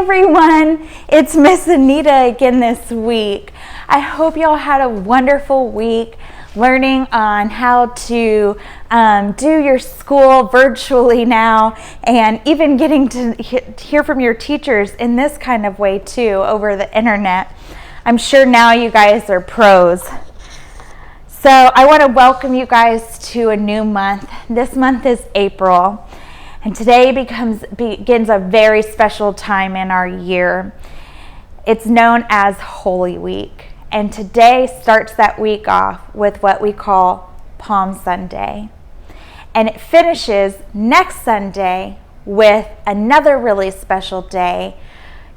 everyone, it's Miss Anita again this week. I hope y'all had a wonderful week learning on how to do your school virtually now, and even getting to hear from your teachers in this kind of way too over the internet. I'm sure now you guys are pros. So I want to welcome you guys to a new month. This month is April. And today begins a very special time in our year. It's known as Holy Week. And today starts that week off with what we call Palm Sunday. And it finishes next Sunday with another really special day.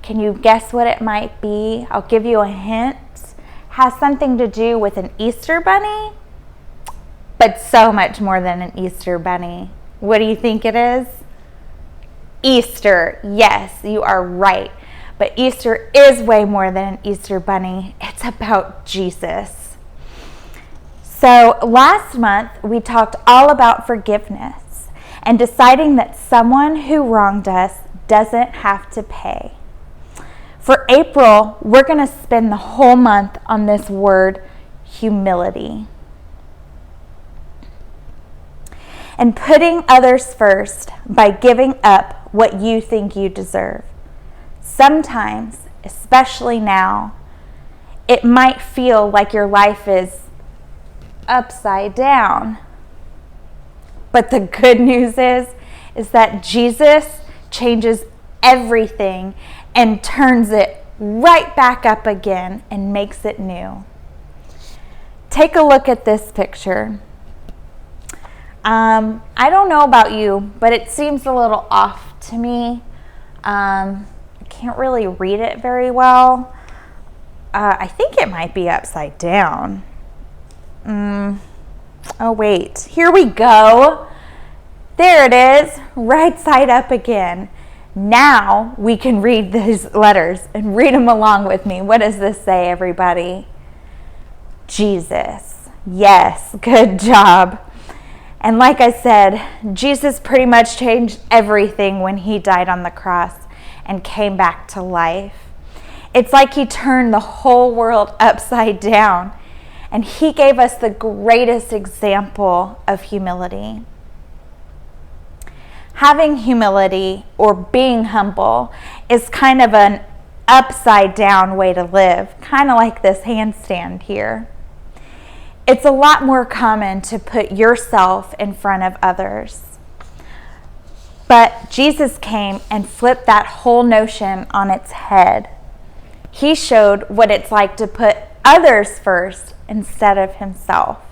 Can you guess what it might be? I'll give you a hint. It has something to do with an Easter bunny, but so much more than an Easter bunny. What do you think it is? Easter. Yes, you are right. But Easter is way more than an Easter bunny. It's about Jesus. So last month, we talked all about forgiveness and deciding that someone who wronged us doesn't have to pay. For April, we're going to spend the whole month on this word, humility. And putting others first by giving up what you think you deserve. Sometimes, especially now, it might feel like your life is upside down. But the good news is that Jesus changes everything and turns it right back up again and makes it new. Take a look at this picture. I don't know about you, but it seems a little off to me. I can't really read it very well. I think it might be upside down. Oh, wait. Here we go. There it is, right side up again. Now we can read these letters and read them along with me. What does this say, everybody? Jesus. Yes, good job. And like I said, Jesus pretty much changed everything when he died on the cross and came back to life. It's like he turned the whole world upside down, and he gave us the greatest example of humility. Having humility, or being humble, is kind of an upside down way to live, kind of like this handstand here. It's a lot more common to put yourself in front of others. But Jesus came and flipped that whole notion on its head. He showed what it's like to put others first instead of himself.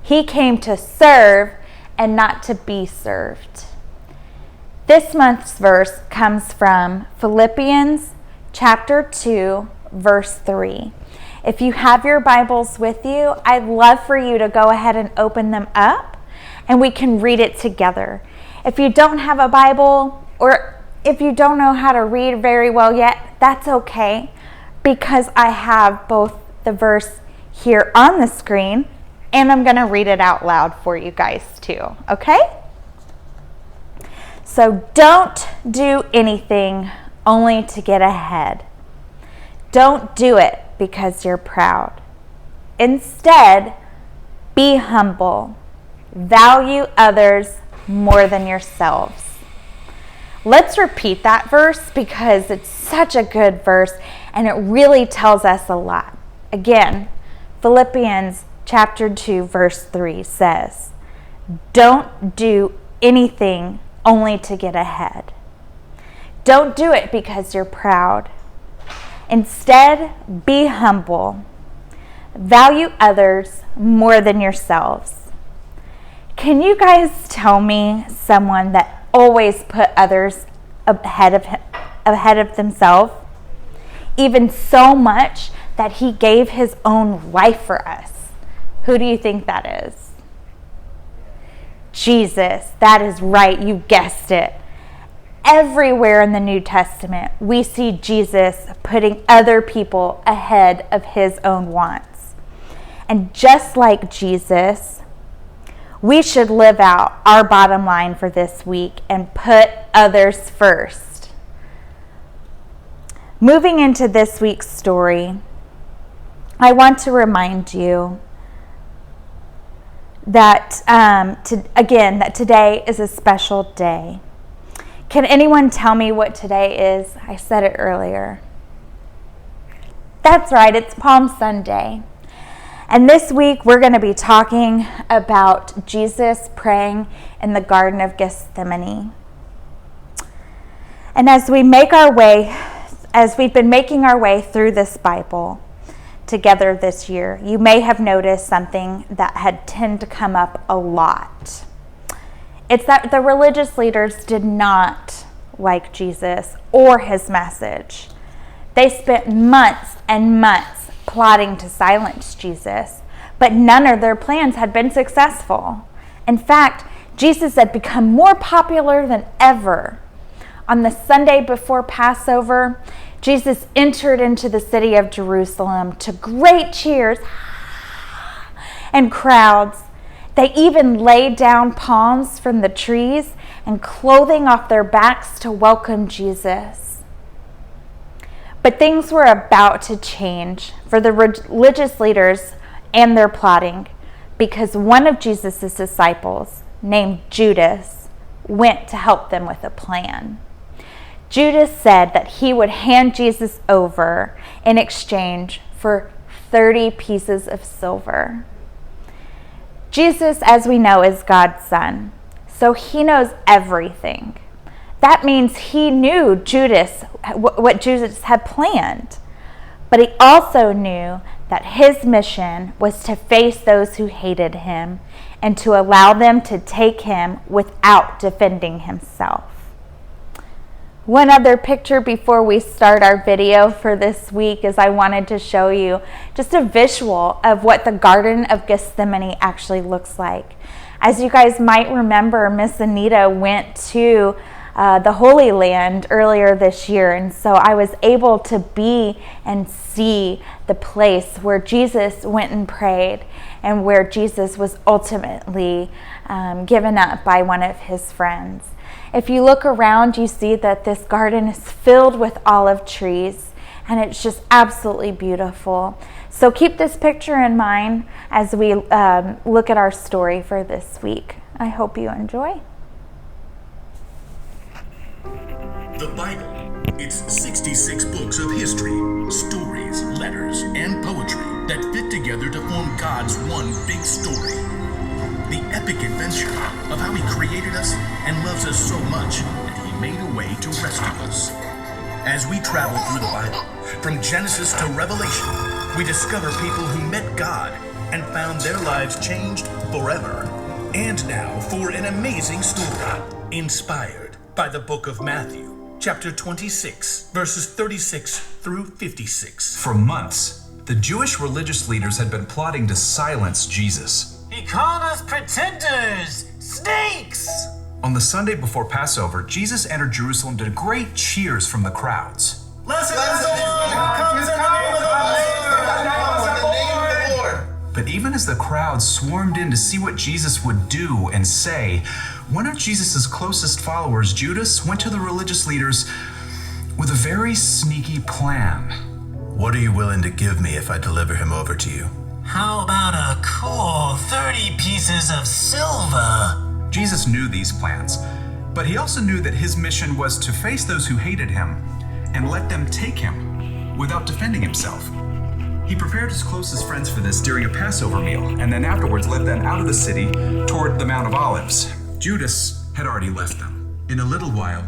He came to serve and not to be served. This month's verse comes from Philippians chapter 2, verse 3. If you have your Bibles with you, I'd love for you to go ahead and open them up and we can read it together. If you don't have a Bible, or if you don't know how to read very well yet, that's okay, because I have both the verse here on the screen and I'm going to read it out loud for you guys too, okay? So don't do anything only to get ahead. Don't do it because you're proud. Instead, be humble. Value others more than yourselves. Let's repeat that verse because it's such a good verse and it really tells us a lot. Again, Philippians chapter 2, verse 3 says, don't do anything only to get ahead. Don't do it because you're proud. Instead, be humble. Value others more than yourselves. Can you guys tell me someone that always put others ahead of themselves? Even so much that he gave his own life for us. Who do you think that is? Jesus. That is right. You guessed it. Everywhere in the New Testament, we see Jesus putting other people ahead of his own wants. And just like Jesus, we should live out our bottom line for this week and put others first. Moving into this week's story, I want to remind you that, that today is a special day. Can anyone tell me what today is? I said it earlier. That's right, it's Palm Sunday. And this week we're going to be talking about Jesus praying in the Garden of Gethsemane. And as we've been making our way through this Bible together this year, you may have noticed something that had tended to come up a lot. It's that the religious leaders did not like Jesus or his message. They spent months and months plotting to silence Jesus, but none of their plans had been successful. In fact, Jesus had become more popular than ever. On the Sunday before Passover, Jesus entered into the city of Jerusalem to great cheers and crowds. They even laid down palms from the trees and clothing off their backs to welcome Jesus. But things were about to change for the religious leaders and their plotting, because one of Jesus' disciples, named Judas, went to help them with a plan. Judas said that he would hand Jesus over in exchange for 30 pieces of silver. Jesus, as we know, is God's son, so he knows everything. That means he knew what Judas had planned. But he also knew that his mission was to face those who hated him and to allow them to take him without defending himself. One other picture before we start our video for this week is I wanted to show you just a visual of what the Garden of Gethsemane actually looks like. As you guys might remember, Miss Anita went to the Holy Land earlier this year, and so I was able to be and see the place where Jesus went and prayed and where Jesus was ultimately given up by one of his friends. If you look around, you see that this garden is filled with olive trees, and it's just absolutely beautiful. So keep this picture in mind as we look at our story for this week. I hope you enjoy. The Bible. It's 66 books of history, stories, letters, and poetry that fit together to form God's one big story. The epic adventure of how he created us and loves us so much that he made a way to rescue us. As we travel through the Bible, from Genesis to Revelation, we discover people who met God and found their lives changed forever. And now for an amazing story, inspired by the book of Matthew. Chapter 26, verses 36 through 56. For months, the Jewish religious leaders had been plotting to silence Jesus. He called us pretenders, snakes! On the Sunday before Passover, Jesus entered Jerusalem to great cheers from the crowds. Blessed is the one who comes in the name of the Lord! But even as the crowd swarmed in to see what Jesus would do and say, one of Jesus' closest followers, Judas, went to the religious leaders with a very sneaky plan. What are you willing to give me if I deliver him over to you? How about a cool 30 pieces of silver? Jesus knew these plans, but he also knew that his mission was to face those who hated him and let them take him without defending himself. He prepared his closest friends for this during a Passover meal, and then afterwards led them out of the city toward the Mount of Olives. Judas had already left them. In a little while,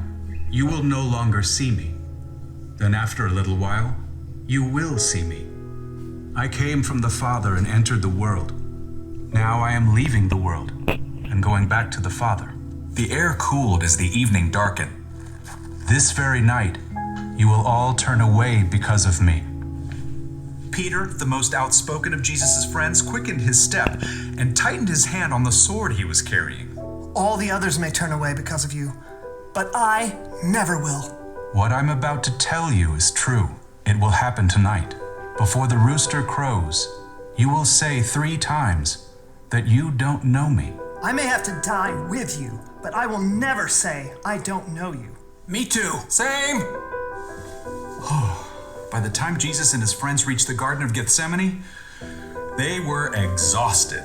you will no longer see me. Then after a little while, you will see me. I came from the Father and entered the world. Now I am leaving the world and going back to the Father. The air cooled as the evening darkened. This very night, you will all turn away because of me. Peter, the most outspoken of Jesus' friends, quickened his step and tightened his hand on the sword he was carrying. All the others may turn away because of you, but I never will. What I'm about to tell you is true. It will happen tonight. Before the rooster crows, you will say 3 times that you don't know me. I may have to die with you, but I will never say I don't know you. Me too. Same. Oh, By the time Jesus and his friends reached the Garden of Gethsemane, they were exhausted.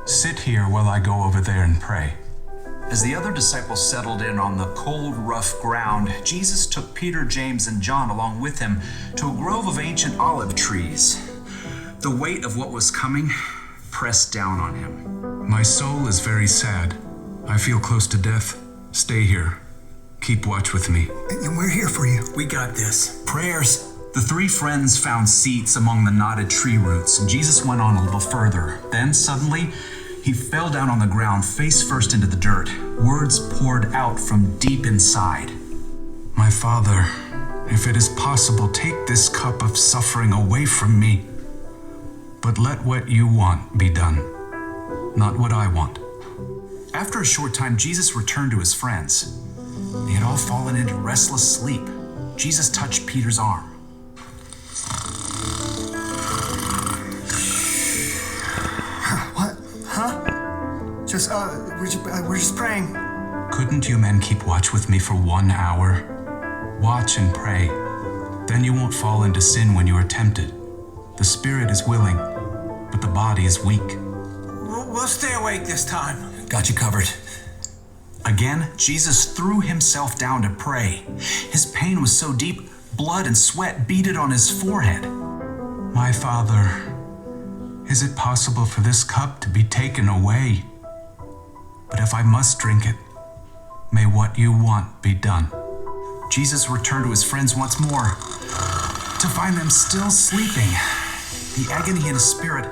Sit here while I go over there and pray. As the other disciples settled in on the cold, rough ground, Jesus took Peter, James, and John along with him to a grove of ancient olive trees. The weight of what was coming pressed down on him. My soul is very sad. I feel close to death. Stay here. Keep watch with me. And we're here for you. We got this. Prayers. The three friends found seats among the knotted tree roots, and Jesus went on a little further. Then suddenly, he fell down on the ground, face first into the dirt. Words poured out from deep inside. My Father, if it is possible, take this cup of suffering away from me. But let what you want be done, not what I want. After a short time, Jesus returned to his friends. They had all fallen into restless sleep. Jesus touched Peter's arm. What? Huh? We're just praying. Couldn't you men keep watch with me for 1 hour? Watch and pray. Then you won't fall into sin when you are tempted. The spirit is willing, but the body is weak. We'll stay awake this time. Got you covered. Again, Jesus threw himself down to pray. His pain was so deep, blood and sweat beaded on his forehead. My Father, is it possible for this cup to be taken away? But if I must drink it, may what you want be done. Jesus returned to his friends once more, to find them still sleeping. The agony in his spirit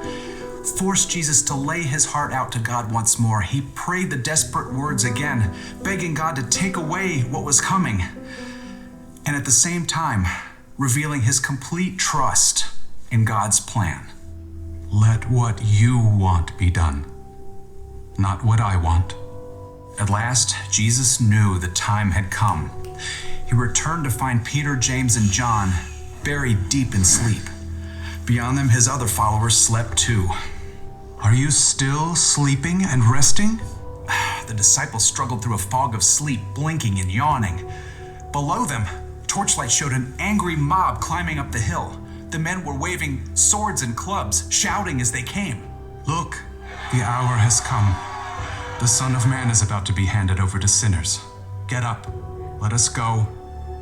forced Jesus to lay his heart out to God once more. He prayed the desperate words again, begging God to take away what was coming, and at the same time, revealing his complete trust in God's plan. Let what you want be done, not what I want. At last, Jesus knew the time had come. He returned to find Peter, James, and John buried deep in sleep. Beyond them, his other followers slept too. Are you still sleeping and resting? The disciples struggled through a fog of sleep, blinking and yawning. Below them, torchlight showed an angry mob climbing up the hill. The men were waving swords and clubs, shouting as they came. Look, the hour has come. The Son of Man is about to be handed over to sinners. Get up, let us go.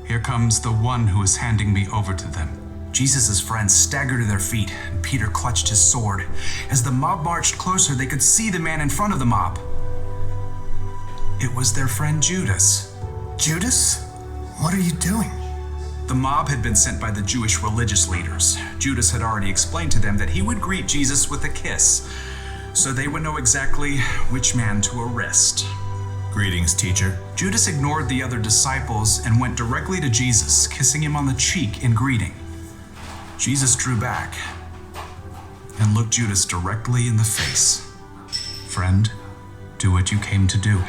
Here comes the one who is handing me over to them. Jesus' friends staggered to their feet, and Peter clutched his sword. As the mob marched closer, they could see the man in front of the mob. It was their friend Judas. Judas? What are you doing? The mob had been sent by the Jewish religious leaders. Judas had already explained to them that he would greet Jesus with a kiss, so they would know exactly which man to arrest. Greetings, teacher. Judas ignored the other disciples and went directly to Jesus, kissing him on the cheek in greeting. Jesus drew back and looked Judas directly in the face. Friend, do what you came to do.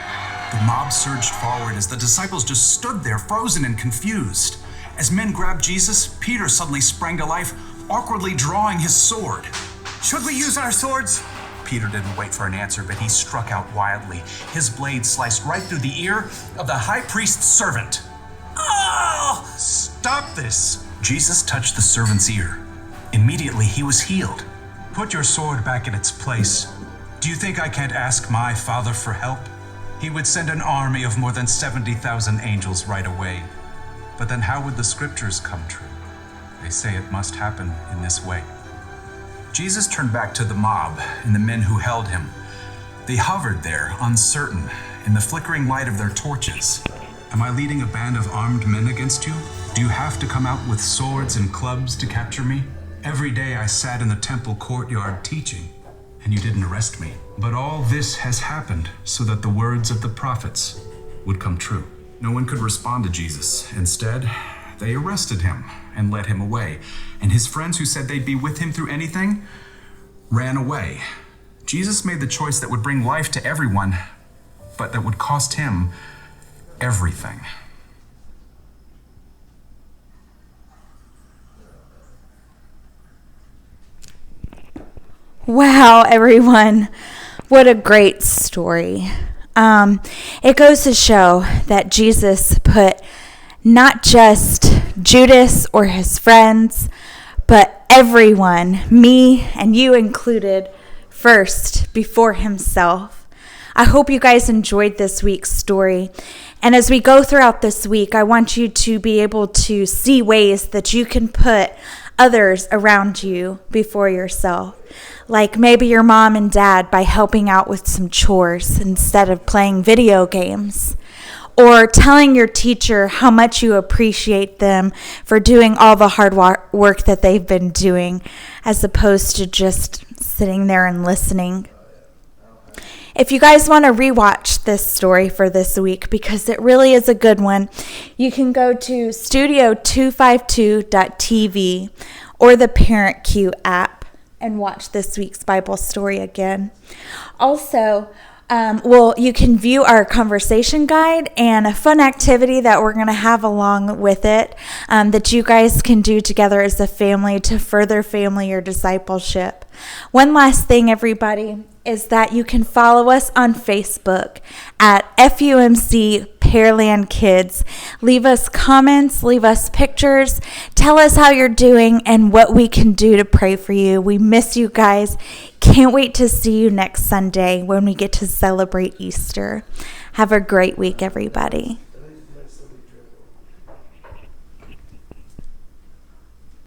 The mob surged forward as the disciples just stood there, frozen and confused. As men grabbed Jesus, Peter suddenly sprang to life, awkwardly drawing his sword. Should we use our swords? Peter didn't wait for an answer, but he struck out wildly. His blade sliced right through the ear of the high priest's servant. Oh! Stop this! Jesus touched the servant's ear. Immediately, he was healed. Put your sword back in its place. Do you think I can't ask my Father for help? He would send an army of more than 70,000 angels right away. But then how would the scriptures come true? They say it must happen in this way. Jesus turned back to the mob and the men who held him. They hovered there, uncertain, in the flickering light of their torches. Am I leading a band of armed men against you? Do you have to come out with swords and clubs to capture me? Every day I sat in the temple courtyard teaching, and you didn't arrest me. But all this has happened so that the words of the prophets would come true. No one could respond to Jesus. Instead, they arrested him and led him away. And his friends who said they'd be with him through anything ran away. Jesus made the choice that would bring life to everyone, but that would cost him everything. Wow, everyone. What a great story. It goes to show that Jesus put not just Judas or his friends, but everyone, me and you included, first before himself. I hope you guys enjoyed this week's story. And as we go throughout this week, I want you to be able to see ways that you can put others around you before yourself. Like maybe your mom and dad by helping out with some chores instead of playing video games. Or telling your teacher how much you appreciate them for doing all the hard work that they've been doing, as opposed to just sitting there and listening. If you guys want to rewatch this story for this week, because it really is a good one, you can go to studio252.tv or the PearlandKids app and watch this week's Bible story again. Also, you can view our conversation guide and a fun activity that we're going to have along with it that you guys can do together as a family to further family or discipleship. One last thing, everybody, is that you can follow us on Facebook at FUMC PearlandKids. Leave us comments, leave us pictures, tell us how you're doing and what we can do to pray for you. We miss you guys. Can't wait to see you next Sunday when we get to celebrate Easter. Have a great week, everybody.